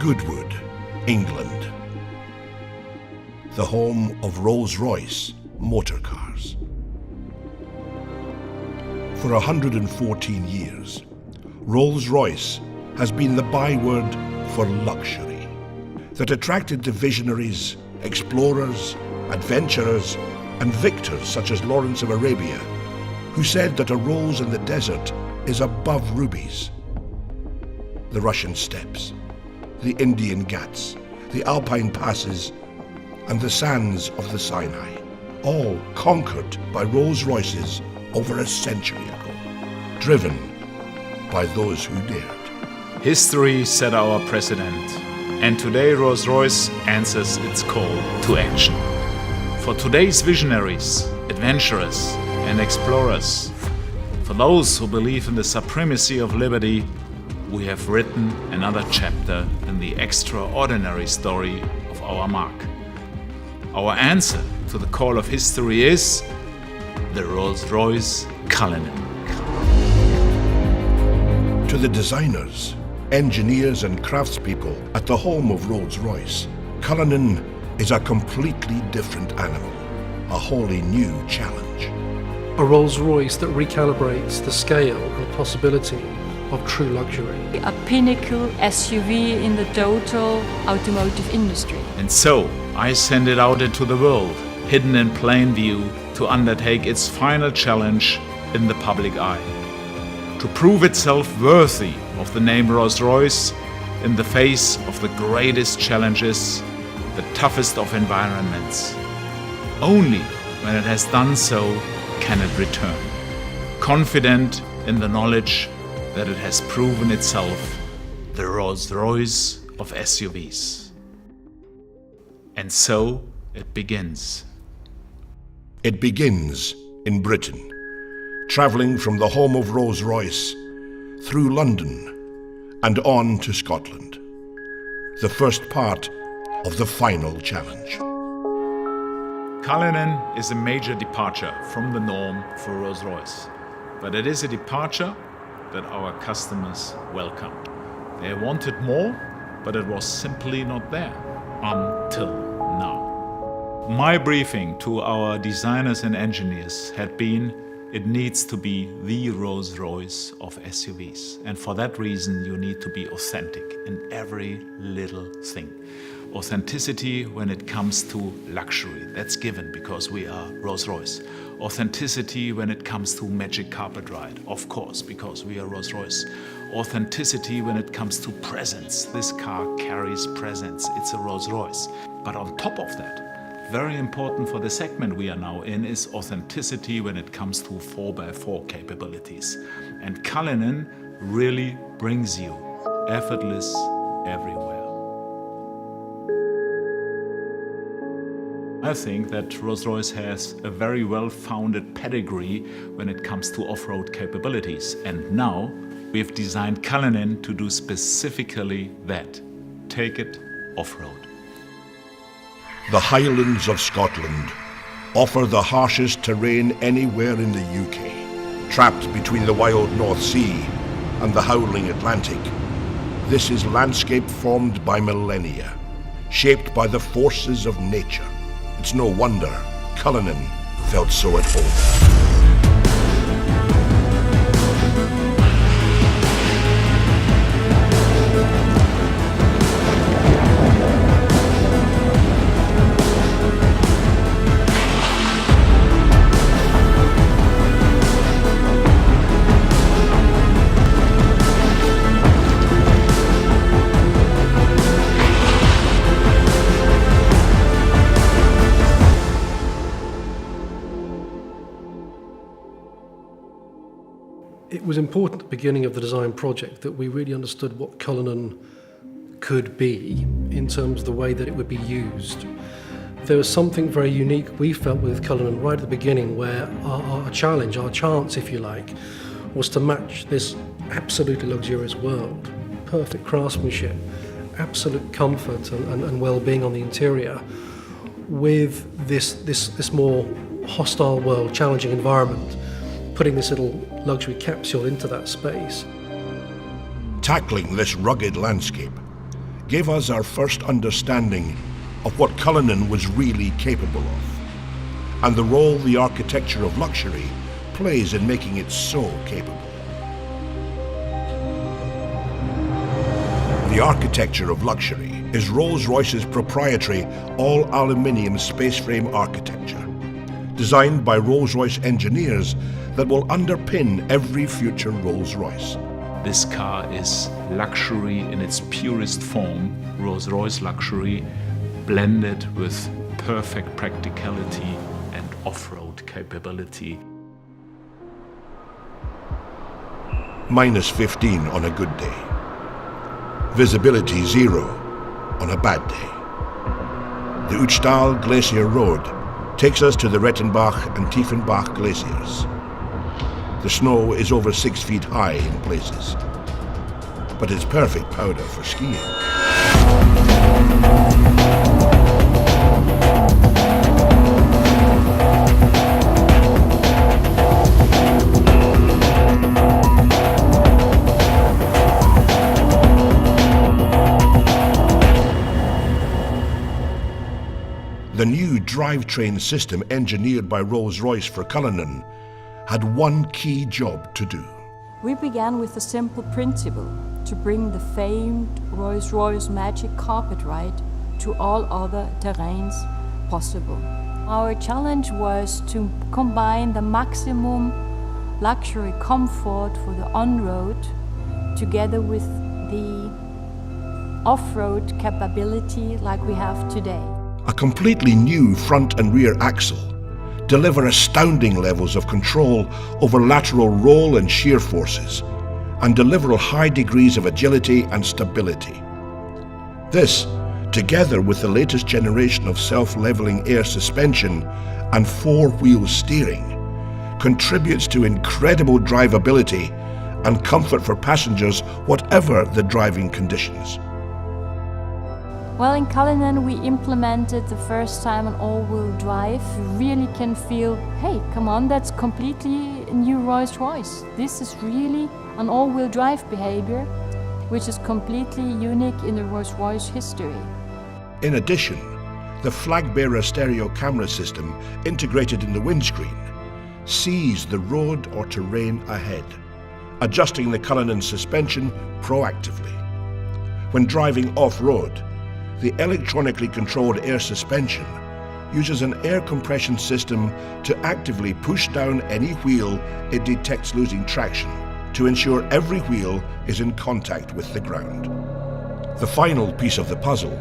Goodwood, England, the home of Rolls-Royce motor cars. For 114 years, Rolls-Royce has been the byword for luxury that attracted the visionaries, explorers, adventurers, and victors such as Lawrence of Arabia, who said that a rose in the desert is above rubies. The Russian steppes, the Indian Ghats, the Alpine passes, and the sands of the Sinai, all conquered by Rolls-Royces over a century ago, driven by those who dared. History set our precedent, and today Rolls-Royce answers its call to action. For today's visionaries, adventurers, and explorers, for those who believe in the supremacy of liberty, we have written another chapter in the extraordinary story of our marque. Our answer to the call of history is the Rolls-Royce Cullinan. To the designers, engineers and craftspeople at the home of Rolls-Royce, Cullinan is a completely different animal, a wholly new challenge. A Rolls-Royce that recalibrates the scale and possibility of true luxury. A pinnacle SUV in the total automotive industry. And so, I send it out into the world, hidden in plain view, to undertake its final challenge in the public eye. To prove itself worthy of the name Rolls-Royce in the face of the greatest challenges, the toughest of environments. Only when it has done so can it return, confident in the knowledge that it has proven itself the Rolls-Royce of SUVs. And so it begins. It begins in Britain, travelling from the home of Rolls-Royce through London and on to Scotland, the first part of the final challenge. Cullinan is a major departure from the norm for Rolls-Royce, but it is a departure that our customers welcome. They wanted more, but it was simply not there until now. My briefing to our designers and engineers had been, it needs to be the Rolls-Royce of SUVs. And for that reason, you need to be authentic in every little thing. Authenticity when it comes to luxury, that's given because we are Rolls-Royce. Authenticity when it comes to magic carpet ride, of course, because we are Rolls-Royce. Authenticity when it comes to presence. This car carries presence, it's a Rolls-Royce. But on top of that, very important for the segment we are now in is authenticity when it comes to 4x4 capabilities. And Cullinan really brings you effortless everywhere. I think that Rolls-Royce has a very well-founded pedigree when it comes to off-road capabilities. And now we have designed Cullinan to do specifically that. Take it off-road. The Highlands of Scotland offer the harshest terrain anywhere in the UK. Trapped between the wild North Sea and the howling Atlantic, this is landscape formed by millennia, shaped by the forces of nature. It's no wonder Cullinan felt so at home. It was important at the beginning of the design project that we really understood what Cullinan could be in terms of the way that it would be used. There was something very unique we felt with Cullinan right at the beginning, where our challenge, our chance if you like, was to match this absolutely luxurious world. Perfect craftsmanship, absolute comfort and well-being on the interior with this more hostile world, challenging environment, putting this little luxury capsule into that space. Tackling this rugged landscape gave us our first understanding of what Cullinan was really capable of, and the role the architecture of luxury plays in making it so capable. The architecture of luxury is Rolls-Royce's proprietary all-aluminium space frame architecture, designed by Rolls-Royce engineers that will underpin every future Rolls-Royce. This car is luxury in its purest form, Rolls-Royce luxury, blended with perfect practicality and off-road capability. Minus 15 on a good day. Visibility 0 on a bad day. The Uchtal Glacier Road takes us to the Rettenbach and Tiefenbach glaciers. The snow is over 6 feet high in places, but it's perfect powder for skiing. The new drivetrain system engineered by Rolls-Royce for Cullinan had one key job to do. We began with a simple principle: to bring the famed Rolls-Royce Magic Carpet Ride to all other terrains possible. Our challenge was to combine the maximum luxury comfort for the on-road together with the off-road capability like we have today. A completely new front and rear axle deliver astounding levels of control over lateral roll and shear forces, and deliver high degrees of agility and stability. This, together with the latest generation of self-leveling air suspension and four-wheel steering, contributes to incredible drivability and comfort for passengers whatever the driving conditions. Well, in Cullinan we implemented the first time an all-wheel drive. You really can feel, hey, come on, that's completely a new Rolls-Royce. This is really an all-wheel drive behavior, which is completely unique in the Rolls-Royce history. In addition, the flag-bearer stereo camera system integrated in the windscreen sees the road or terrain ahead, adjusting the Cullinan suspension proactively. When driving off-road, the electronically controlled air suspension uses an air compression system to actively push down any wheel it detects losing traction to ensure every wheel is in contact with the ground. The final piece of the puzzle,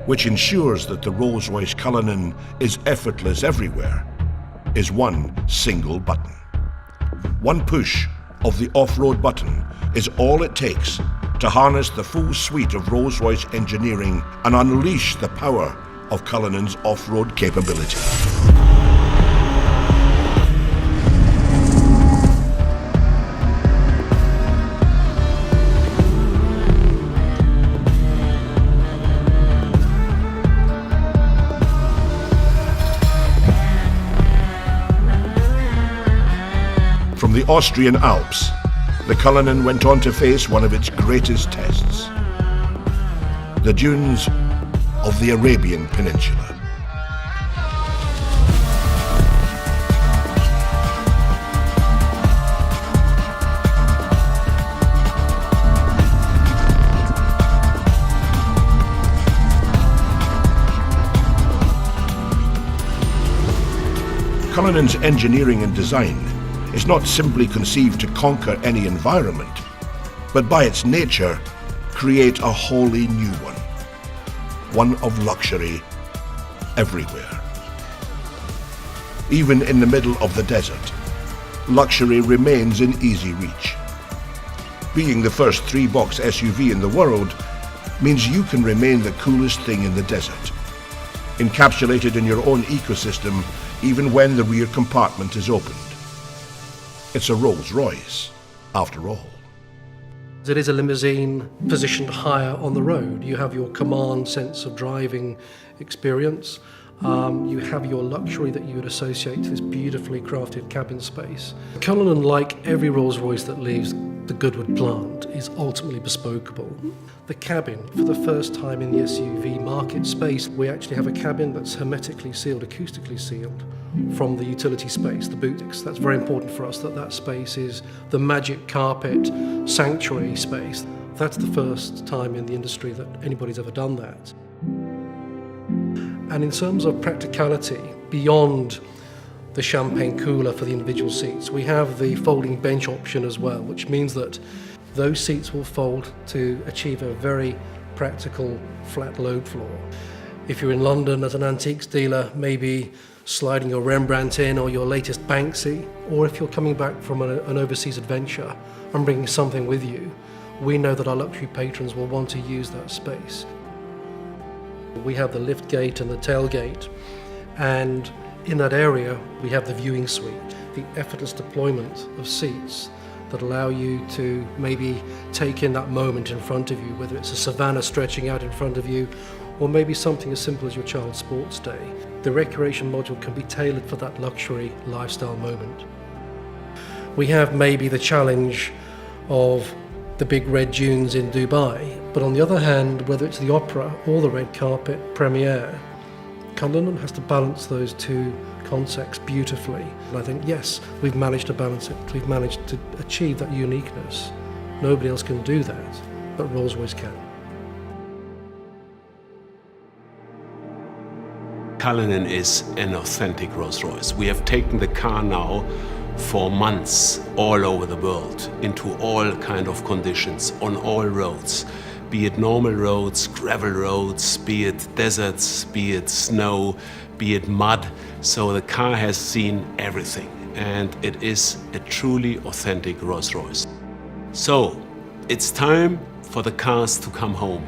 which ensures that the Rolls-Royce Cullinan is effortless everywhere, is one single button. One push of the off-road button is all it takes to harness the full suite of Rolls-Royce engineering and unleash the power of Cullinan's off-road capability. From the Austrian Alps, the Cullinan went on to face one of its greatest tests: the dunes of the Arabian Peninsula. Cullinan's engineering and design is not simply conceived to conquer any environment, but by its nature, create a wholly new one of luxury everywhere. Even in the middle of the desert, luxury remains in easy reach. Being the first three-box SUV in the world means you can remain the coolest thing in the desert, encapsulated in your own ecosystem even when the rear compartment is opened. It's a Rolls-Royce, after all. It is a limousine positioned higher on the road. You have your command sense of driving experience, You have your luxury that you would associate to this beautifully crafted cabin space. Cullinan, like every Rolls-Royce that leaves the Goodwood plant, is ultimately bespokeable. The cabin, for the first time in the SUV market space, we actually have a cabin that's hermetically sealed, acoustically sealed from the utility space, the boot. That's very important for us, that space is the magic carpet sanctuary space. That's the first time in the industry that anybody's ever done that. And in terms of practicality, beyond the champagne cooler for the individual seats, we have the folding bench option as well, which means that those seats will fold to achieve a very practical flat load floor. If you're in London as an antiques dealer, maybe sliding your Rembrandt in or your latest Banksy, or if you're coming back from an overseas adventure and bringing something with you, we know that our luxury patrons will want to use that space. We have the lift gate and the tailgate, and in that area we have the viewing suite, the effortless deployment of seats that allow you to maybe take in that moment in front of you, whether it's a savannah stretching out in front of you, or maybe something as simple as your child's sports day. The recreation module can be tailored for that luxury lifestyle moment. We have maybe the challenge of the big red dunes in Dubai, but on the other hand, whether it's the opera or the red carpet premiere, Cullinan has to balance those two concepts beautifully. And I think, yes, we've managed to balance it. We've managed to achieve that uniqueness. Nobody else can do that, but Rolls-Royce can. Cullinan is an authentic Rolls-Royce. We have taken the car now for months all over the world, into all kind of conditions, on all roads, be it normal roads, gravel roads, be it deserts, be it snow, be it mud. So the car has seen everything, and it is a truly authentic Rolls-Royce. So it's time for the cars to come home,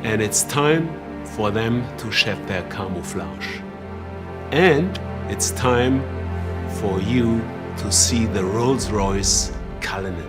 and it's time for them to shed their camouflage. And it's time for you to see the Rolls-Royce Cullinan.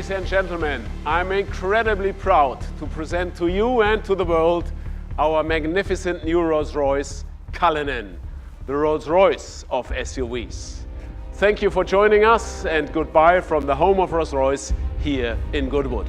Ladies and gentlemen, I'm incredibly proud to present to you and to the world our magnificent new Rolls-Royce Cullinan, the Rolls-Royce of SUVs. Thank you for joining us, and goodbye from the home of Rolls-Royce here in Goodwood.